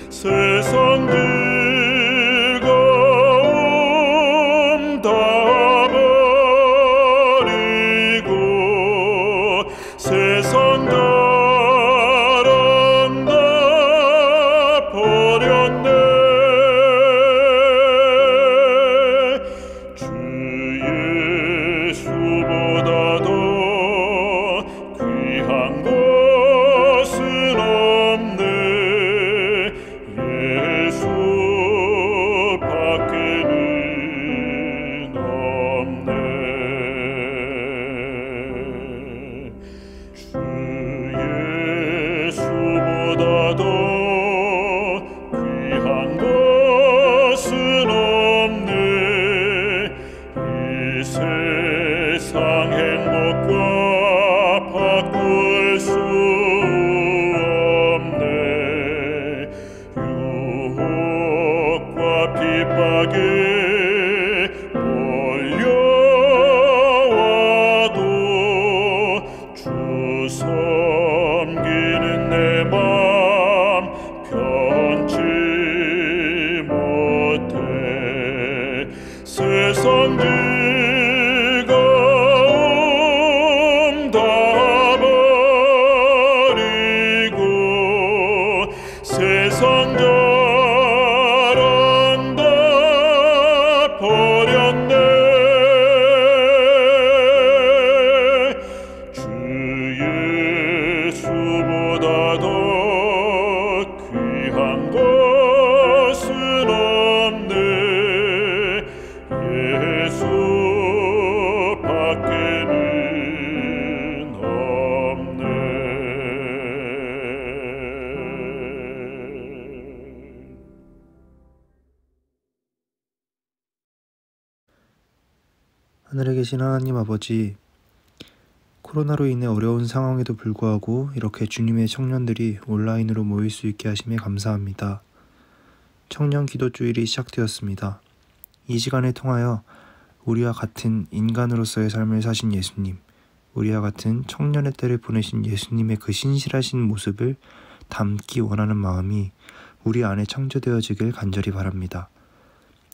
세상 즐거움 다 버리고 세상 자랑 다 버렸네. 주 예수보다도 귀한 것은 없네. 예수 밖에는 없네. 주 예수보다도 귀한 것은 없네. 이 세상 행복과 바꿀 수 없네. 유혹과 핍박에 몰려와도 주 섬기는 내 맘 변치 못해. 세상 즐거움 다 버리고 세상 자랑 다 버렸네. 주 예수보다도 귀한 것은 없네. 예수 밖에는 없네. 하늘에 계신 하나님 아버지, 코로나로 인해 어려운 상황에도 불구하고 이렇게 주님의 청년들이 온라인으로 모일 수 있게 하심에 감사합니다. 청년 기도주일이 시작되었습니다. 이 시간을 통하여 우리와 같은 인간으로서의 삶을 사신 예수님, 우리와 같은 청년의 때를 보내신 예수님의 그 신실하신 모습을 담기 원하는 마음이 우리 안에 창조되어지길 간절히 바랍니다.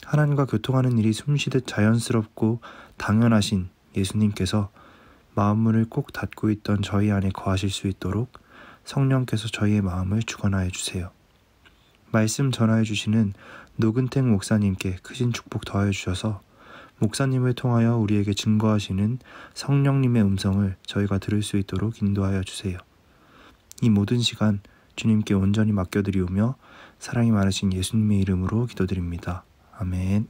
하나님과 교통하는 일이 숨쉬듯 자연스럽고 당연하신 예수님께서 마음문을 꼭 닫고 있던 저희 안에 거하실 수 있도록 성령께서 저희의 마음을 주관하여 주세요. 말씀 전하여 주시는 노근택 목사님께 크신 축복 더하여 주셔서 목사님을 통하여 우리에게 증거하시는 성령님의 음성을 저희가 들을 수 있도록 인도하여 주세요. 이 모든 시간 주님께 온전히 맡겨드리오며 사랑이 많으신 예수님의 이름으로 기도드립니다. 아멘.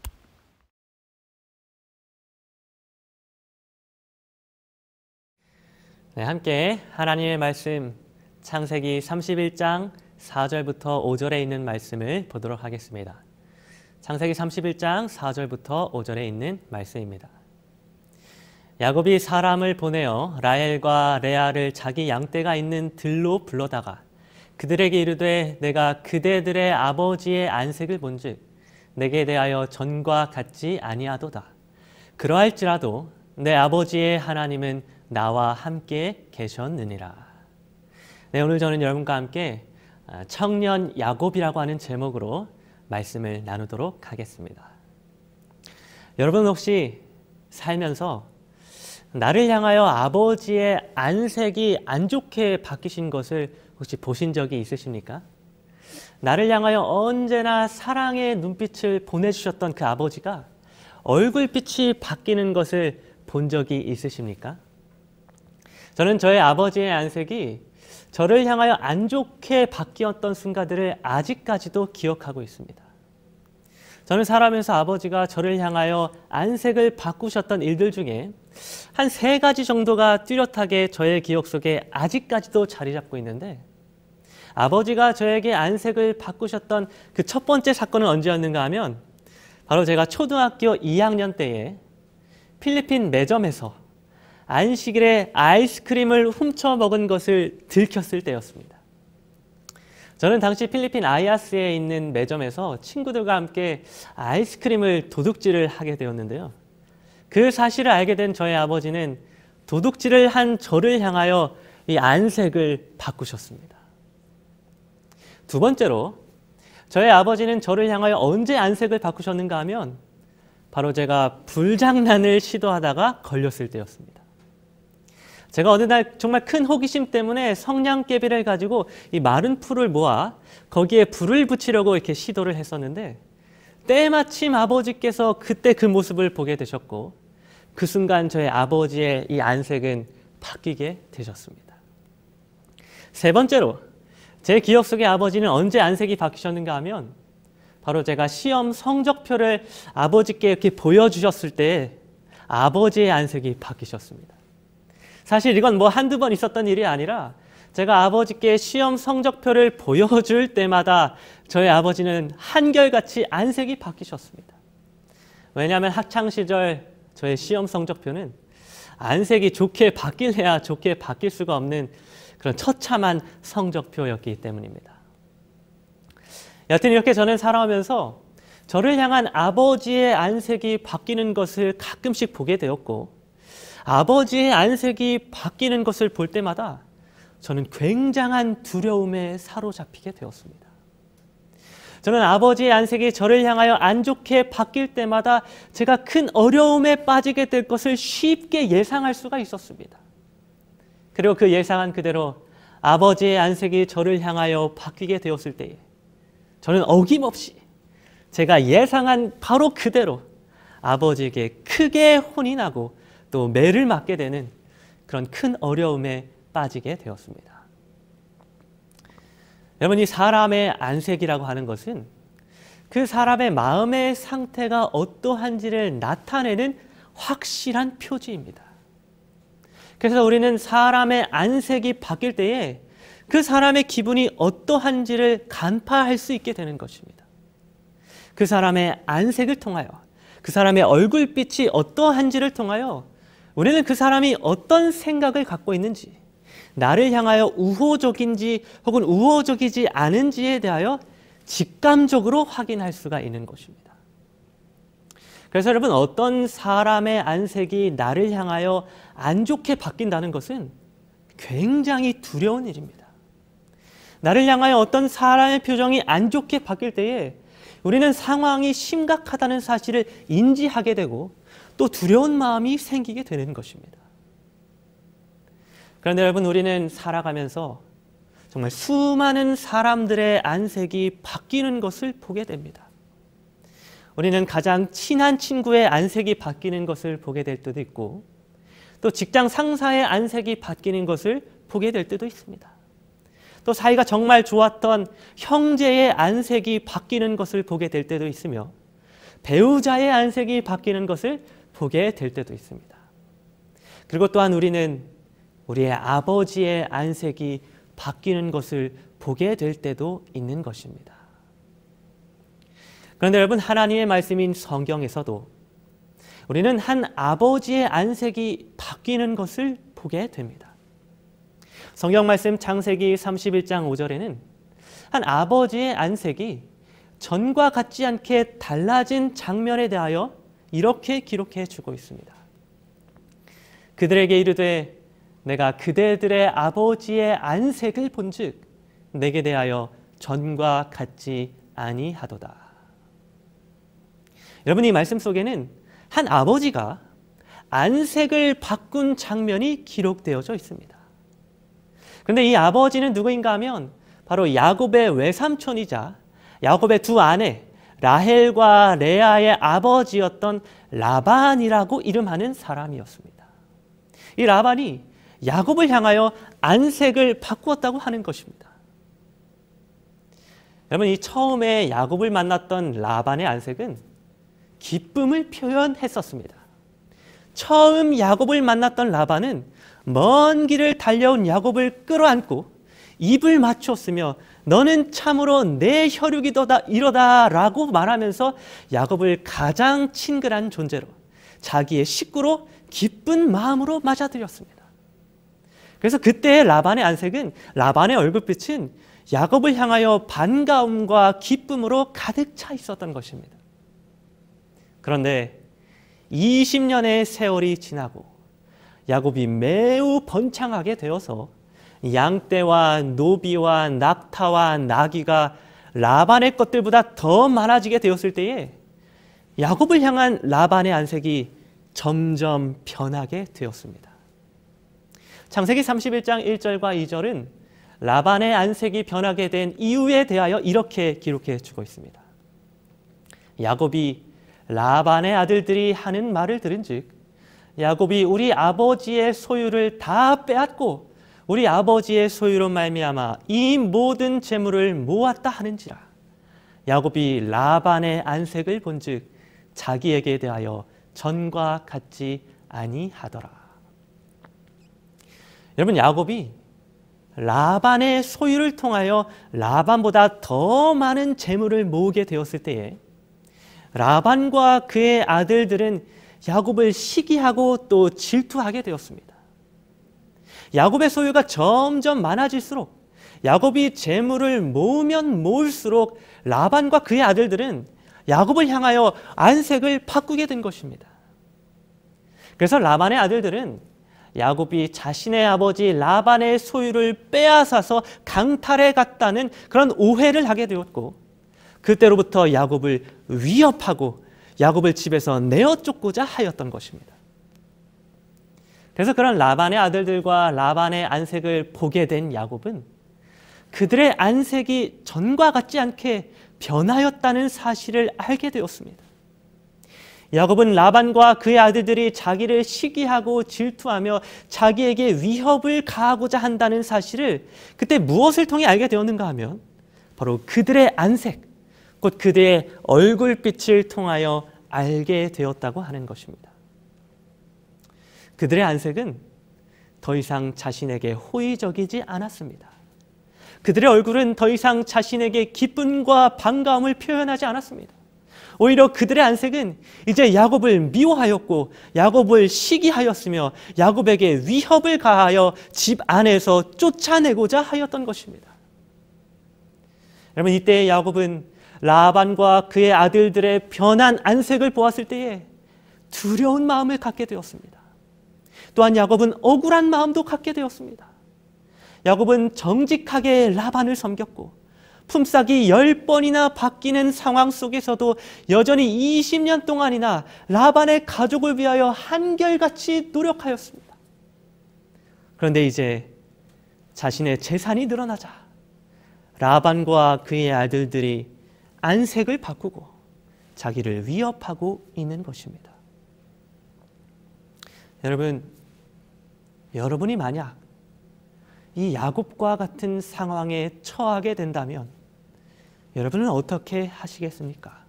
네, 함께 하나님의 말씀 창세기 31장 4절부터 5절에 있는 말씀을 보도록 하겠습니다. 창세기 31장 4절부터 5절에 있는 말씀입니다. 야곱이 사람을 보내어 라헬과 레아를 자기 양떼가 있는 들로 불러다가 그들에게 이르되 내가 그대들의 아버지의 안색을 본즉 내게 대하여 전과 같지 아니하도다. 그러할지라도 내 아버지의 하나님은 나와 함께 계셨느니라. 네, 오늘 저는 여러분과 함께 청년 야곱이라고 하는 제목으로 말씀을 나누도록 하겠습니다. 여러분 혹시 살면서 나를 향하여 아버지의 안색이 안 좋게 바뀌신 것을 혹시 보신 적이 있으십니까? 나를 향하여 언제나 사랑의 눈빛을 보내주셨던 그 아버지가 얼굴빛이 바뀌는 것을 본 적이 있으십니까? 저는 저의 아버지의 안색이 저를 향하여 안 좋게 바뀌었던 순간들을 아직까지도 기억하고 있습니다. 저는 살아가면서 아버지가 저를 향하여 안색을 바꾸셨던 일들 중에 한 3가지 정도가 뚜렷하게 저의 기억 속에 아직까지도 자리 잡고 있는데, 아버지가 저에게 안색을 바꾸셨던 그 첫 번째 사건은 언제였는가 하면 바로 제가 초등학교 2학년 때에 필리핀 매점에서 안식일에 아이스크림을 훔쳐 먹은 것을 들켰을 때였습니다. 저는 당시 필리핀 아이아스에 있는 매점에서 친구들과 함께 아이스크림을 도둑질을 하게 되었는데요. 그 사실을 알게 된 저의 아버지는 도둑질을 한 저를 향하여 이 안색을 바꾸셨습니다. 두 번째로, 저의 아버지는 저를 향하여 언제 안색을 바꾸셨는가 하면 바로 제가 불장난을 시도하다가 걸렸을 때였습니다. 제가 어느 날 정말 큰 호기심 때문에 성냥개비를 가지고 이 마른 풀을 모아 거기에 불을 붙이려고 이렇게 시도를 했었는데 때마침 아버지께서 그때 그 모습을 보게 되셨고 그 순간 저의 아버지의 이 안색은 바뀌게 되셨습니다. 세 번째로 제 기억 속에 아버지는 언제 안색이 바뀌셨는가 하면 바로 제가 시험 성적표를 아버지께 이렇게 보여주셨을 때 아버지의 안색이 바뀌셨습니다. 사실 이건 뭐 한두 번 있었던 일이 아니라 제가 아버지께 시험 성적표를 보여줄 때마다 저희 아버지는 한결같이 안색이 바뀌셨습니다. 왜냐하면 학창시절 저의 시험 성적표는 안색이 좋게 바뀔래야 좋게 바뀔 수가 없는 그런 처참한 성적표였기 때문입니다. 여튼 이렇게 저는 살아오면서 저를 향한 아버지의 안색이 바뀌는 것을 가끔씩 보게 되었고 아버지의 안색이 바뀌는 것을 볼 때마다 저는 굉장한 두려움에 사로잡히게 되었습니다. 저는 아버지의 안색이 저를 향하여 안 좋게 바뀔 때마다 제가 큰 어려움에 빠지게 될 것을 쉽게 예상할 수가 있었습니다. 그리고 그 예상한 그대로 아버지의 안색이 저를 향하여 바뀌게 되었을 때에 저는 어김없이 제가 예상한 바로 그대로 아버지에게 크게 혼이 나고 또 매를 맞게 되는 그런 큰 어려움에 빠지게 되었습니다. 여러분, 이 사람의 안색이라고 하는 것은 그 사람의 마음의 상태가 어떠한지를 나타내는 확실한 표지입니다. 그래서 우리는 사람의 안색이 바뀔 때에 그 사람의 기분이 어떠한지를 간파할 수 있게 되는 것입니다. 그 사람의 안색을 통하여 그 사람의 얼굴빛이 어떠한지를 통하여 우리는 그 사람이 어떤 생각을 갖고 있는지 나를 향하여 우호적인지 혹은 우호적이지 않은지에 대하여 직감적으로 확인할 수가 있는 것입니다. 그래서 여러분 어떤 사람의 안색이 나를 향하여 안 좋게 바뀐다는 것은 굉장히 두려운 일입니다. 나를 향하여 어떤 사람의 표정이 안 좋게 바뀔 때에 우리는 상황이 심각하다는 사실을 인지하게 되고 또 두려운 마음이 생기게 되는 것입니다. 그런데 여러분 우리는 살아가면서 정말 수많은 사람들의 안색이 바뀌는 것을 보게 됩니다. 우리는 가장 친한 친구의 안색이 바뀌는 것을 보게 될 때도 있고 또 직장 상사의 안색이 바뀌는 것을 보게 될 때도 있습니다. 또 사이가 정말 좋았던 형제의 안색이 바뀌는 것을 보게 될 때도 있으며 배우자의 안색이 바뀌는 것을 보게 될 때도 있습니다. 그리고 또한 우리는 우리의 아버지의 안색이 바뀌는 것을 보게 될 때도 있는 것입니다. 그런데 여러분 하나님의 말씀인 성경에서도 우리는 한 아버지의 안색이 바뀌는 것을 보게 됩니다. 성경 말씀 창세기 31장 5절에는 한 아버지의 안색이 전과 같지 않게 달라진 장면에 대하여 이렇게 기록해 주고 있습니다. 그들에게 이르되 내가 그대들의 아버지의 안색을 본즉 내게 대하여 전과 같지 아니하도다. 여러분 이 말씀 속에는 한 아버지가 안색을 바꾼 장면이 기록되어져 있습니다. 그런데 이 아버지는 누구인가 하면 바로 야곱의 외삼촌이자 야곱의 두 아내 라헬과 레아의 아버지였던 라반이라고 이름하는 사람이었습니다. 이 라반이 야곱을 향하여 안색을 바꾸었다고 하는 것입니다. 여러분 이 처음에 야곱을 만났던 라반의 안색은 기쁨을 표현했었습니다. 처음 야곱을 만났던 라반은 먼 길을 달려온 야곱을 끌어안고 입을 맞췄으며 너는 참으로 내 혈육이도다 이러다 라고 말하면서 야곱을 가장 친근한 존재로 자기의 식구로 기쁜 마음으로 맞아들였습니다. 그래서 그때의 라반의 안색은 라반의 얼굴빛은 야곱을 향하여 반가움과 기쁨으로 가득 차 있었던 것입니다. 그런데 20년의 세월이 지나고 야곱이 매우 번창하게 되어서 양떼와 노비와 낙타와 나귀가 라반의 것들보다 더 많아지게 되었을 때에 야곱을 향한 라반의 안색이 점점 변하게 되었습니다. 창세기 31장 1절과 2절은 라반의 안색이 변하게 된 이유에 대하여 이렇게 기록해 주고 있습니다. 야곱이 라반의 아들들이 하는 말을 들은즉 야곱이 우리 아버지의 소유를 다 빼앗고 우리 아버지의 소유로 말미암아 이 모든 재물을 모았다 하는지라. 야곱이 라반의 안색을 본즉 자기에게 대하여 전과 같지 아니하더라. 여러분, 야곱이 라반의 소유를 통하여 라반보다 더 많은 재물을 모으게 되었을 때에 라반과 그의 아들들은 야곱을 시기하고 또 질투하게 되었습니다. 야곱의 소유가 점점 많아질수록 야곱이 재물을 모으면 모을수록 라반과 그의 아들들은 야곱을 향하여 안색을 바꾸게 된 것입니다. 그래서 라반의 아들들은 야곱이 자신의 아버지 라반의 소유를 빼앗아서 강탈해 갔다는 그런 오해를 하게 되었고, 그때로부터 야곱을 위협하고 야곱을 집에서 내어 쫓고자 하였던 것입니다. 그래서 그런 라반의 아들들과 라반의 안색을 보게 된 야곱은 그들의 안색이 전과 같지 않게 변하였다는 사실을 알게 되었습니다. 야곱은 라반과 그의 아들들이 자기를 시기하고 질투하며 자기에게 위협을 가하고자 한다는 사실을 그때 무엇을 통해 알게 되었는가 하면 바로 그들의 안색, 곧 그들의 얼굴빛을 통하여 알게 되었다고 하는 것입니다. 그들의 안색은 더 이상 자신에게 호의적이지 않았습니다. 그들의 얼굴은 더 이상 자신에게 기쁨과 반가움을 표현하지 않았습니다. 오히려 그들의 안색은 이제 야곱을 미워하였고 야곱을 시기하였으며 야곱에게 위협을 가하여 집 안에서 쫓아내고자 하였던 것입니다. 여러분, 이때 야곱은 라반과 그의 아들들의 변한 안색을 보았을 때에 두려운 마음을 갖게 되었습니다. 또한 야곱은 억울한 마음도 갖게 되었습니다. 야곱은 정직하게 라반을 섬겼고 품삯이 10번이나 바뀌는 상황 속에서도 여전히 20년 동안이나 라반의 가족을 위하여 한결같이 노력하였습니다. 그런데 이제 자신의 재산이 늘어나자 라반과 그의 아들들이 안색을 바꾸고 자기를 위협하고 있는 것입니다. 여러분이 만약 이 야곱과 같은 상황에 처하게 된다면 여러분은 어떻게 하시겠습니까?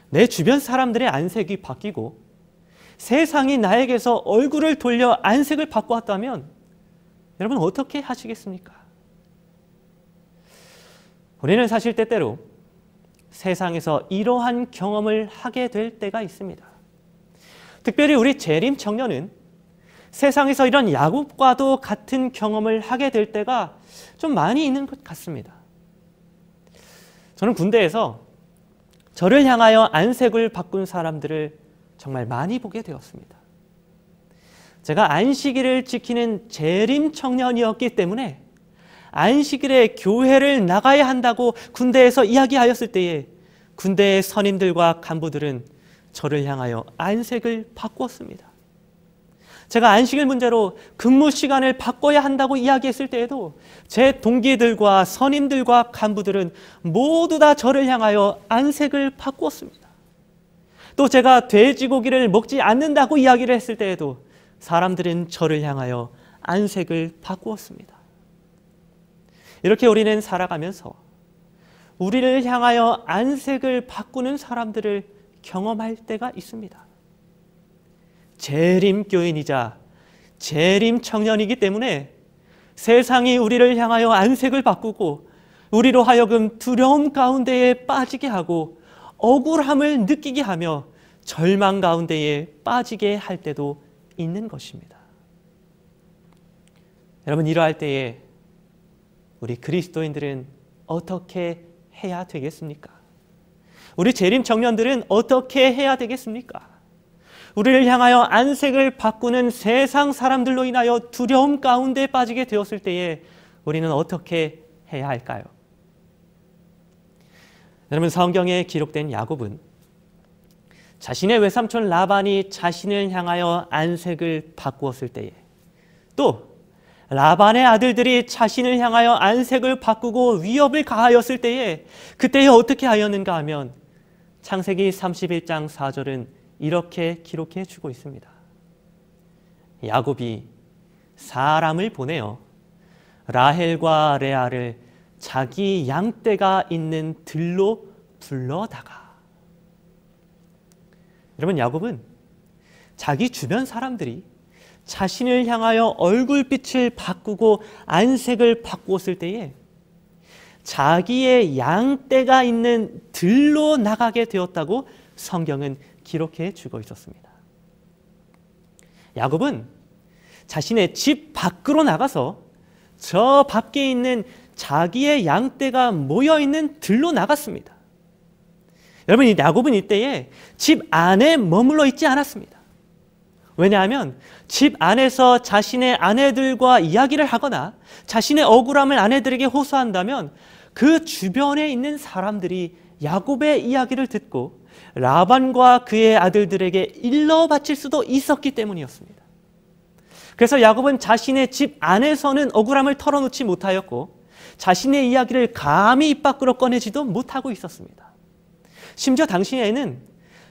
내 주변 사람들의 안색이 바뀌고 세상이 나에게서 얼굴을 돌려 안색을 바꿔왔다면 여러분 어떻게 하시겠습니까? 우리는 사실 때때로 세상에서 이러한 경험을 하게 될 때가 있습니다. 특별히 우리 재림 청년은 세상에서 이런 야곱과도 같은 경험을 하게 될 때가 좀 많이 있는 것 같습니다. 저는 군대에서 저를 향하여 안색을 바꾼 사람들을 정말 많이 보게 되었습니다. 제가 안식일을 지키는 재림 청년이었기 때문에 안식일에 교회를 나가야 한다고 군대에서 이야기하였을 때에 군대의 선임들과 간부들은 저를 향하여 안색을 바꾸었습니다. 제가 안식일 문제로 근무 시간을 바꿔야 한다고 이야기했을 때에도 제 동기들과 선임들과 간부들은 모두 다 저를 향하여 안색을 바꾸었습니다. 또 제가 돼지고기를 먹지 않는다고 이야기를 했을 때에도 사람들은 저를 향하여 안색을 바꾸었습니다. 이렇게 우리는 살아가면서 우리를 향하여 안색을 바꾸는 사람들을 경험할 때가 있습니다. 재림교인이자 재림 청년이기 때문에 세상이 우리를 향하여 안색을 바꾸고 우리로 하여금 두려움 가운데에 빠지게 하고 억울함을 느끼게 하며 절망 가운데에 빠지게 할 때도 있는 것입니다. 여러분, 이러할 때에 우리 그리스도인들은 어떻게 해야 되겠습니까? 우리 재림 청년들은 어떻게 해야 되겠습니까? 우리를 향하여 안색을 바꾸는 세상 사람들로 인하여 두려움 가운데 빠지게 되었을 때에 우리는 어떻게 해야 할까요? 여러분, 성경에 기록된 야곱은 자신의 외삼촌 라반이 자신을 향하여 안색을 바꾸었을 때에, 또 라반의 아들들이 자신을 향하여 안색을 바꾸고 위협을 가하였을 때에 그때에 어떻게 하였는가 하면 창세기 31장 4절은 이렇게 기록해 주고 있습니다. 야곱이 사람을 보내어 라헬과 레아를 자기 양떼가 있는 들로 불러다가. 여러분, 야곱은 자기 주변 사람들이 자신을 향하여 얼굴빛을 바꾸고 안색을 바꾸었을 때에 자기의 양떼가 있는 들로 나가게 되었다고 성경은 기록해 주고 있었습니다. 야곱은 자신의 집 밖으로 나가서 저 밖에 있는 자기의 양떼가 모여있는 들로 나갔습니다. 여러분, 이 야곱은 이때에 집 안에 머물러 있지 않았습니다. 왜냐하면 집 안에서 자신의 아내들과 이야기를 하거나 자신의 억울함을 아내들에게 호소한다면 그 주변에 있는 사람들이 야곱의 이야기를 듣고 라반과 그의 아들들에게 일러 바칠 수도 있었기 때문이었습니다. 그래서 야곱은 자신의 집 안에서는 억울함을 털어놓지 못하였고 자신의 이야기를 감히 입 밖으로 꺼내지도 못하고 있었습니다. 심지어 당시에는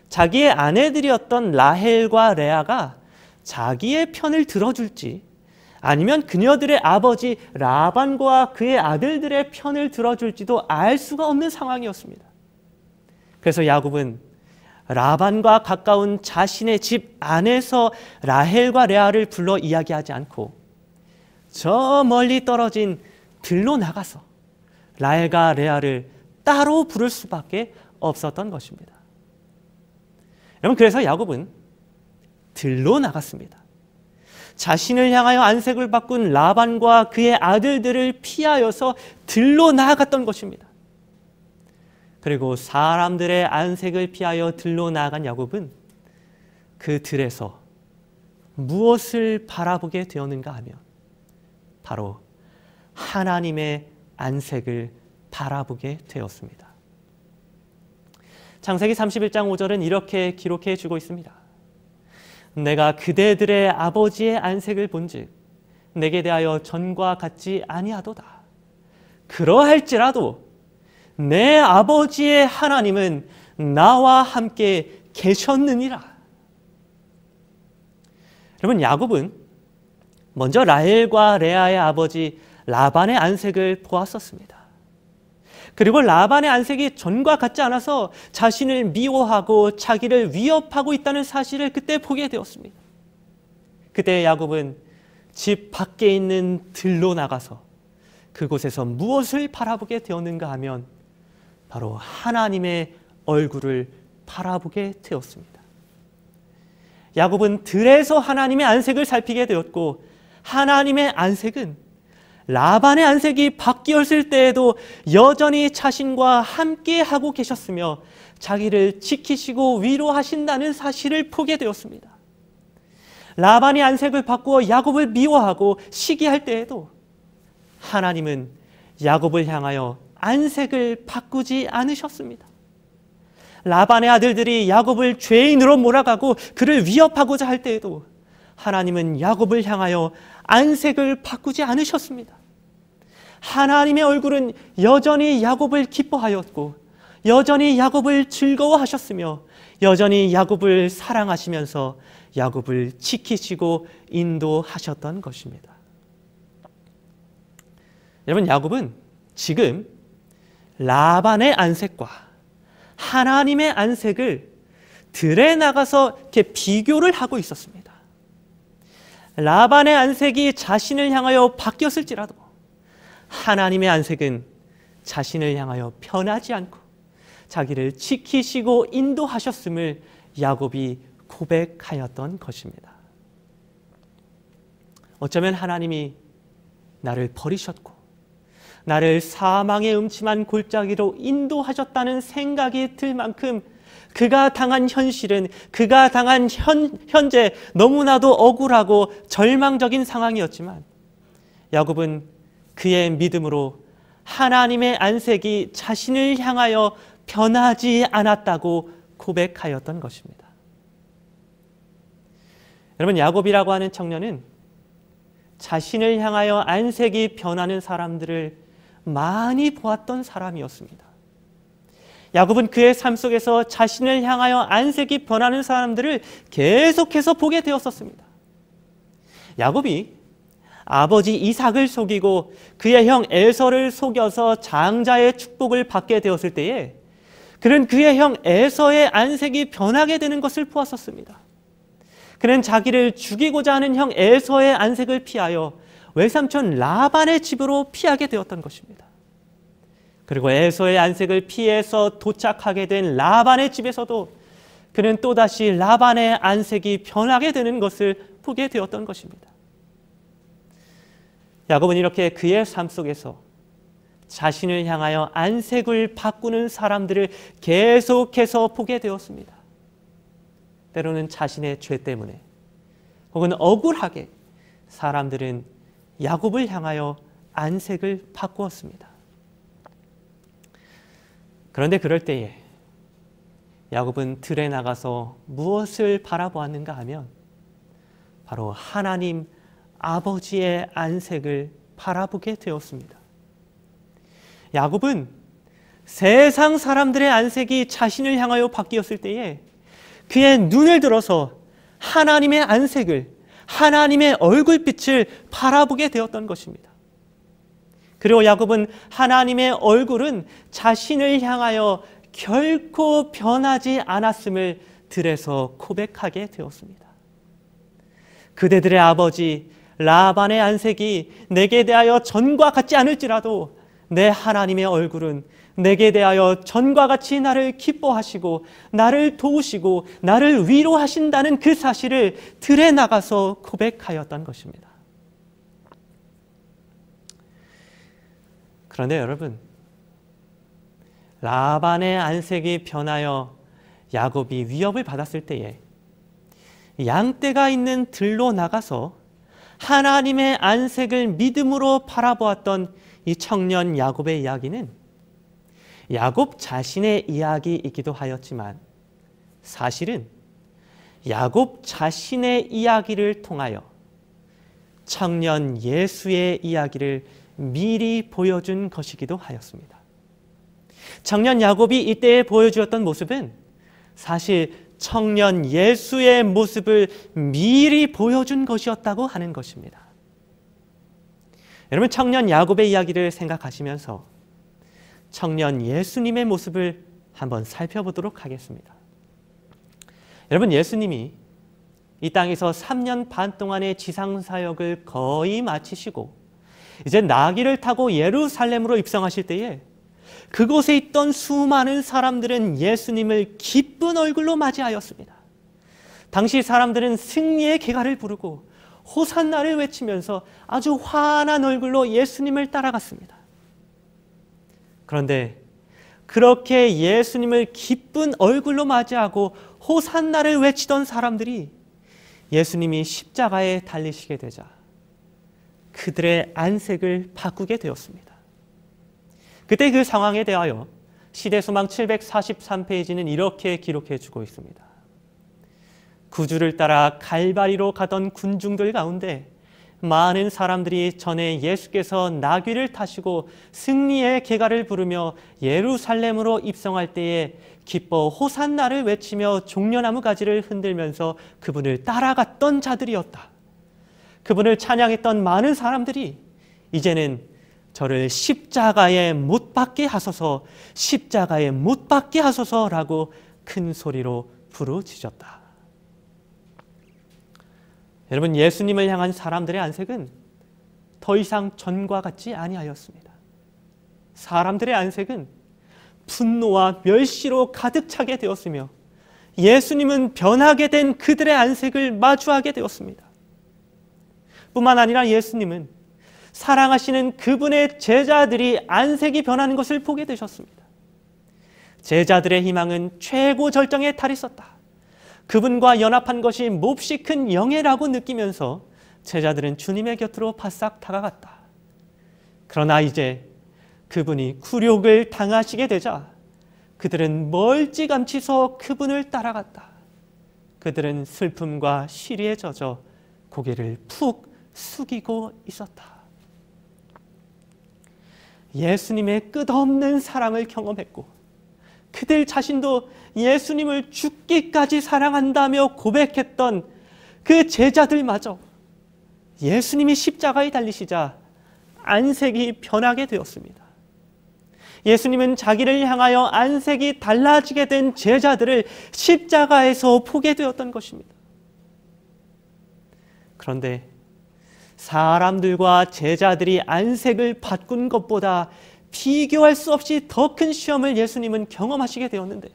자기의 아내들이었던 라헬과 레아가 자기의 편을 들어줄지 아니면 그녀들의 아버지 라반과 그의 아들들의 편을 들어줄지도 알 수가 없는 상황이었습니다. 그래서 야곱은 라반과 가까운 자신의 집 안에서 라헬과 레아를 불러 이야기하지 않고 저 멀리 떨어진 들로 나가서 라헬과 레아를 따로 부를 수밖에 없었던 것입니다. 여러분, 그래서 야곱은 들로 나갔습니다. 자신을 향하여 안색을 바꾼 라반과 그의 아들들을 피하여서 들로 나아갔던 것입니다. 그리고 사람들의 안색을 피하여 들로 나아간 야곱은 그 들에서 무엇을 바라보게 되었는가 하면 바로 하나님의 안색을 바라보게 되었습니다. 창세기 31장 5절은 이렇게 기록해 주고 있습니다. 내가 그대들의 아버지의 안색을 본즉 내게 대하여 전과 같지 아니하도다. 그러할지라도 내 아버지의 하나님은 나와 함께 계셨느니라. 여러분, 야곱은 먼저 라헬과 레아의 아버지 라반의 안색을 보았었습니다. 그리고 라반의 안색이 전과 같지 않아서 자신을 미워하고 자기를 위협하고 있다는 사실을 그때 보게 되었습니다. 그때 야곱은 집 밖에 있는 들로 나가서 그곳에서 무엇을 바라보게 되었는가 하면 바로 하나님의 얼굴을 바라보게 되었습니다. 야곱은 들에서 하나님의 안색을 살피게 되었고 하나님의 안색은 라반의 안색이 바뀌었을 때에도 여전히 자신과 함께 하고 계셨으며 자기를 지키시고 위로하신다는 사실을 보게 되었습니다. 라반이 안색을 바꾸어 야곱을 미워하고 시기할 때에도 하나님은 야곱을 향하여 안색을 바꾸지 않으셨습니다. 라반의 아들들이 야곱을 죄인으로 몰아가고 그를 위협하고자 할 때에도 하나님은 야곱을 향하여 안색을 바꾸지 않으셨습니다. 하나님의 얼굴은 여전히 야곱을 기뻐하였고 여전히 야곱을 즐거워하셨으며 여전히 야곱을 사랑하시면서 야곱을 지키시고 인도하셨던 것입니다. 여러분, 야곱은 지금 라반의 안색과 하나님의 안색을 들에 나가서 이렇게 비교를 하고 있었습니다. 라반의 안색이 자신을 향하여 바뀌었을지라도 하나님의 안색은 자신을 향하여 변하지 않고 자기를 지키시고 인도하셨음을 야곱이 고백하였던 것입니다. 어쩌면 하나님이 나를 버리셨고 나를 사망의 음침한 골짜기로 인도하셨다는 생각이 들 만큼 그가 당한 현실은 그가 당한 현재 너무나도 억울하고 절망적인 상황이었지만 야곱은 그의 믿음으로 하나님의 안색이 자신을 향하여 변하지 않았다고 고백하였던 것입니다. 여러분, 야곱이라고 하는 청년은 자신을 향하여 안색이 변하는 사람들을 많이 보았던 사람이었습니다. 야곱은 그의 삶 속에서 자신을 향하여 안색이 변하는 사람들을 계속해서 보게 되었었습니다. 야곱이 아버지 이삭을 속이고 그의 형 에서를 속여서 장자의 축복을 받게 되었을 때에 그는 그의 형 에서의 안색이 변하게 되는 것을 보았었습니다. 그는 자기를 죽이고자 하는 형 에서의 안색을 피하여 외삼촌 라반의 집으로 피하게 되었던 것입니다. 그리고 에서의 안색을 피해서 도착하게 된 라반의 집에서도 그는 또다시 라반의 안색이 변하게 되는 것을 보게 되었던 것입니다. 야곱은 이렇게 그의 삶 속에서 자신을 향하여 안색을 바꾸는 사람들을 계속해서 보게 되었습니다. 때로는 자신의 죄 때문에 혹은 억울하게 사람들은 야곱을 향하여 안색을 바꾸었습니다. 그런데 그럴 때에 야곱은 들에 나가서 무엇을 바라보았는가 하면 바로 하나님 아버지의 안색을 바라보게 되었습니다. 야곱은 세상 사람들의 안색이 자신을 향하여 바뀌었을 때에 그의 눈을 들어서 하나님의 안색을, 하나님의 얼굴빛을 바라보게 되었던 것입니다. 그리고 야곱은 하나님의 얼굴은 자신을 향하여 결코 변하지 않았음을 들에서 고백하게 되었습니다. 그대들의 아버지 라반의 안색이 내게 대하여 전과 같지 않을지라도 내 하나님의 얼굴은 내게 대하여 전과 같이 나를 기뻐하시고 나를 도우시고 나를 위로하신다는 그 사실을 들에 나가서 고백하였던 것입니다. 그런데 여러분, 라반의 안색이 변하여 야곱이 위협을 받았을 때에 양떼가 있는 들로 나가서 하나님의 안색을 믿음으로 바라보았던 이 청년 야곱의 이야기는 야곱 자신의 이야기이기도 하였지만 사실은 야곱 자신의 이야기를 통하여 청년 예수의 이야기를 미리 보여준 것이기도 하였습니다. 청년 야곱이 이때에 보여주었던 모습은 사실 청년 예수의 모습을 미리 보여준 것이었다고 하는 것입니다. 여러분, 청년 야곱의 이야기를 생각하시면서 청년 예수님의 모습을 한번 살펴보도록 하겠습니다. 여러분, 예수님이 이 땅에서 3년 반 동안의 지상사역을 거의 마치시고 이제 나귀를 타고 예루살렘으로 입성하실 때에 그곳에 있던 수많은 사람들은 예수님을 기쁜 얼굴로 맞이하였습니다. 당시 사람들은 승리의 개가를 부르고 호산나를 외치면서 아주 환한 얼굴로 예수님을 따라갔습니다. 그런데 그렇게 예수님을 기쁜 얼굴로 맞이하고 호산나를 외치던 사람들이 예수님이 십자가에 달리시게 되자 그들의 안색을 바꾸게 되었습니다. 그때 그 상황에 대하여 시대소망 743페이지는 이렇게 기록해 주고 있습니다. 구주를 따라 갈바리로 가던 군중들 가운데 많은 사람들이 전에 예수께서 나귀를 타시고 승리의 개가를 부르며 예루살렘으로 입성할 때에 기뻐 호산나를 외치며 종려나무 가지를 흔들면서 그분을 따라갔던 자들이었다. 그분을 찬양했던 많은 사람들이 이제는 저를 십자가에 못 박게 하소서, 십자가에 못 박게 하소서라고 큰 소리로 부르짖었다. 여러분, 예수님을 향한 사람들의 안색은 더 이상 전과 같지 아니하였습니다. 사람들의 안색은 분노와 멸시로 가득 차게 되었으며 예수님은 변하게 된 그들의 안색을 마주하게 되었습니다. 뿐만 아니라 예수님은 사랑하시는 그분의 제자들이 안색이 변하는 것을 보게 되셨습니다. 제자들의 희망은 최고 절정에 달했었다. 그분과 연합한 것이 몹시 큰 영예라고 느끼면서 제자들은 주님의 곁으로 바싹 다가갔다. 그러나 이제 그분이 굴욕을 당하시게 되자 그들은 멀찌감치서 그분을 따라갔다. 그들은 슬픔과 시리에 젖어 고개를 푹 숙이고 있었다. 예수님의 끝없는 사랑을 경험했고 그들 자신도 예수님을 죽기까지 사랑한다며 고백했던 그 제자들마저 예수님이 십자가에 달리시자 안색이 변하게 되었습니다. 예수님은 자기를 향하여 안색이 달라지게 된 제자들을 십자가에서 보게 되었던 것입니다. 그런데 사람들과 제자들이 안색을 바꾼 것보다 비교할 수 없이 더 큰 시험을 예수님은 경험하시게 되었는데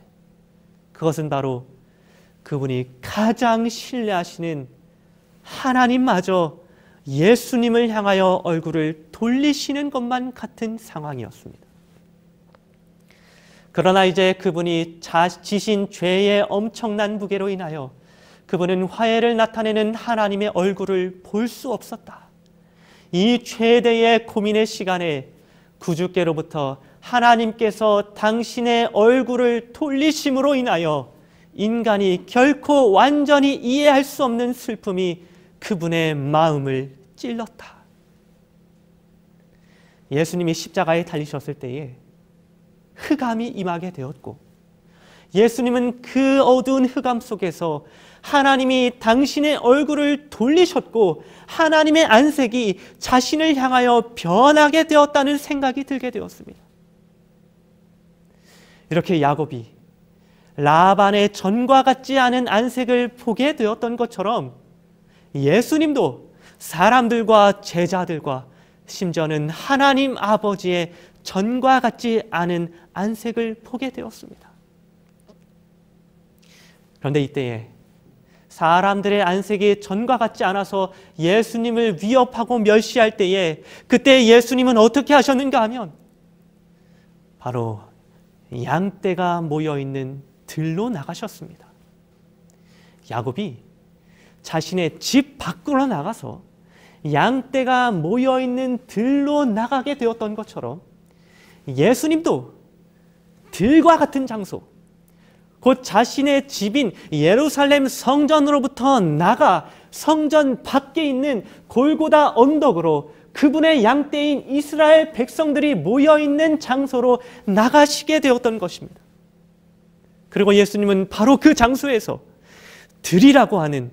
그것은 바로 그분이 가장 신뢰하시는 하나님마저 예수님을 향하여 얼굴을 돌리시는 것만 같은 상황이었습니다. 그러나 이제 그분이 지신 죄의 엄청난 무게로 인하여 그분은 화해를 나타내는 하나님의 얼굴을 볼 수 없었다. 이 최대의 고민의 시간에 구주께로부터 하나님께서 당신의 얼굴을 돌리심으로 인하여 인간이 결코 완전히 이해할 수 없는 슬픔이 그분의 마음을 찔렀다. 예수님이 십자가에 달리셨을 때에 흑암이 임하게 되었고 예수님은 그 어두운 흑암 속에서 하나님이 당신의 얼굴을 돌리셨고 하나님의 안색이 자신을 향하여 변하게 되었다는 생각이 들게 되었습니다. 이렇게 야곱이 라반의 전과 같지 않은 안색을 보게 되었던 것처럼 예수님도 사람들과 제자들과 심지어는 하나님 아버지의 전과 같지 않은 안색을 보게 되었습니다. 그런데 이때에 사람들의 안색이 전과 같지 않아서 예수님을 위협하고 멸시할 때에 그때 예수님은 어떻게 하셨는가 하면 바로 양떼가 모여있는 들로 나가셨습니다. 야곱이 자신의 집 밖으로 나가서 양떼가 모여있는 들로 나가게 되었던 것처럼 예수님도 들과 같은 장소, 곧 자신의 집인 예루살렘 성전으로부터 나가 성전 밖에 있는 골고다 언덕으로 그분의 양떼인 이스라엘 백성들이 모여있는 장소로 나가시게 되었던 것입니다. 그리고 예수님은 바로 그 장소에서 들이라고 하는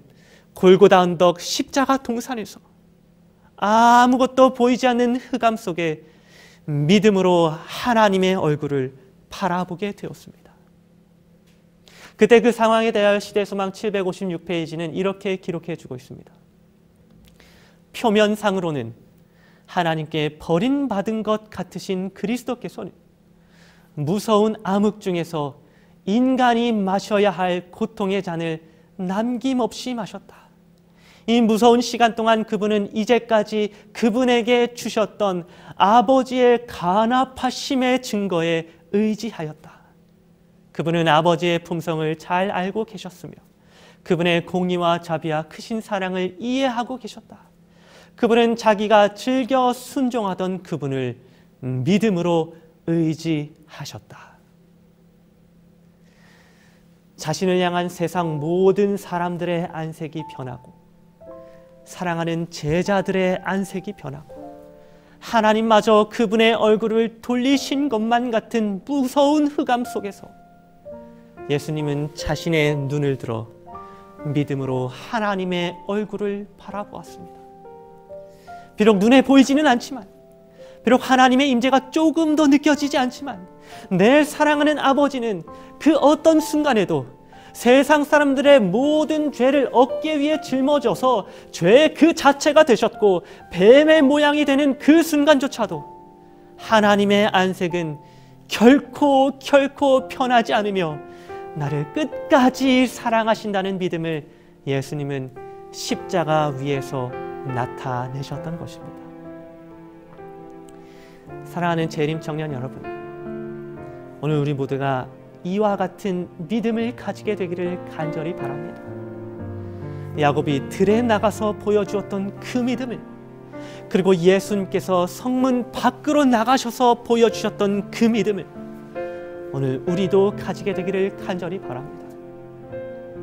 골고다 언덕 십자가 동산에서 아무것도 보이지 않는 흑암 속에 믿음으로 하나님의 얼굴을 바라보게 되었습니다. 그때 그 상황에 대하여 시대소망 756페이지는 이렇게 기록해 주고 있습니다. 표면상으로는 하나님께 버림받은 것 같으신 그리스도께서는 무서운 암흑 중에서 인간이 마셔야 할 고통의 잔을 남김없이 마셨다. 이 무서운 시간 동안 그분은 이제까지 그분에게 주셨던 아버지의 간합하심의 증거에 의지하였다. 그분은 아버지의 품성을 잘 알고 계셨으며 그분의 공의와 자비와 크신 사랑을 이해하고 계셨다. 그분은 자기가 즐겨 순종하던 그분을 믿음으로 의지하셨다. 자신을 향한 세상 모든 사람들의 안색이 변하고 사랑하는 제자들의 안색이 변하고 하나님마저 그분의 얼굴을 돌리신 것만 같은 무서운 흑암 속에서 예수님은 자신의 눈을 들어 믿음으로 하나님의 얼굴을 바라보았습니다. 비록 눈에 보이지는 않지만, 비록 하나님의 임재가 조금 더 느껴지지 않지만 내 사랑하는 아버지는 그 어떤 순간에도 세상 사람들의 모든 죄를 어깨 위에 짊어져서 죄의 그 자체가 되셨고 뱀의 모양이 되는 그 순간조차도 하나님의 안색은 결코 변하지 않으며 나를 끝까지 사랑하신다는 믿음을 예수님은 십자가 위에서 나타내셨던 것입니다. 사랑하는 재림 청년 여러분, 오늘 우리 모두가 이와 같은 믿음을 가지게 되기를 간절히 바랍니다. 야곱이 들에 나가서 보여주었던 그 믿음을, 그리고 예수님께서 성문 밖으로 나가셔서 보여주셨던 그 믿음을 오늘 우리도 가지게 되기를 간절히 바랍니다.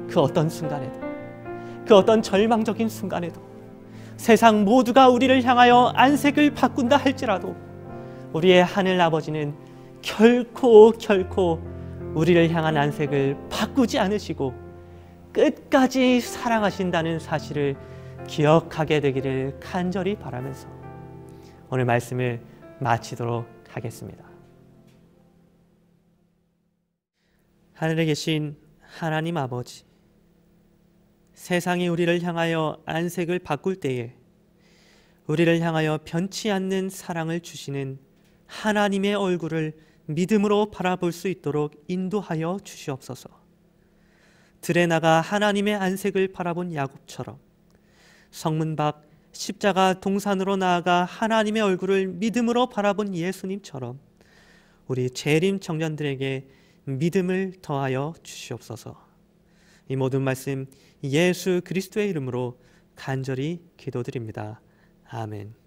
그 어떤 순간에도, 그 어떤 절망적인 순간에도, 세상 모두가 우리를 향하여 안색을 바꾼다 할지라도 우리의 하늘 아버지는 결코 우리를 향한 안색을 바꾸지 않으시고 끝까지 사랑하신다는 사실을 기억하게 되기를 간절히 바라면서 오늘 말씀을 마치도록 하겠습니다. 하늘에 계신 하나님 아버지, 세상이 우리를 향하여 안색을 바꿀 때에 우리를 향하여 변치 않는 사랑을 주시는 하나님의 얼굴을 믿음으로 바라볼 수 있도록 인도하여 주시옵소서. 들에 나가 하나님의 안색을 바라본 야곱처럼 성문 밖 십자가 동산으로 나아가 하나님의 얼굴을 믿음으로 바라본 예수님처럼 우리 재림 청년들에게 믿음을 더하여 주시옵소서. 이 모든 말씀 예수 그리스도의 이름으로 간절히 기도드립니다. 아멘.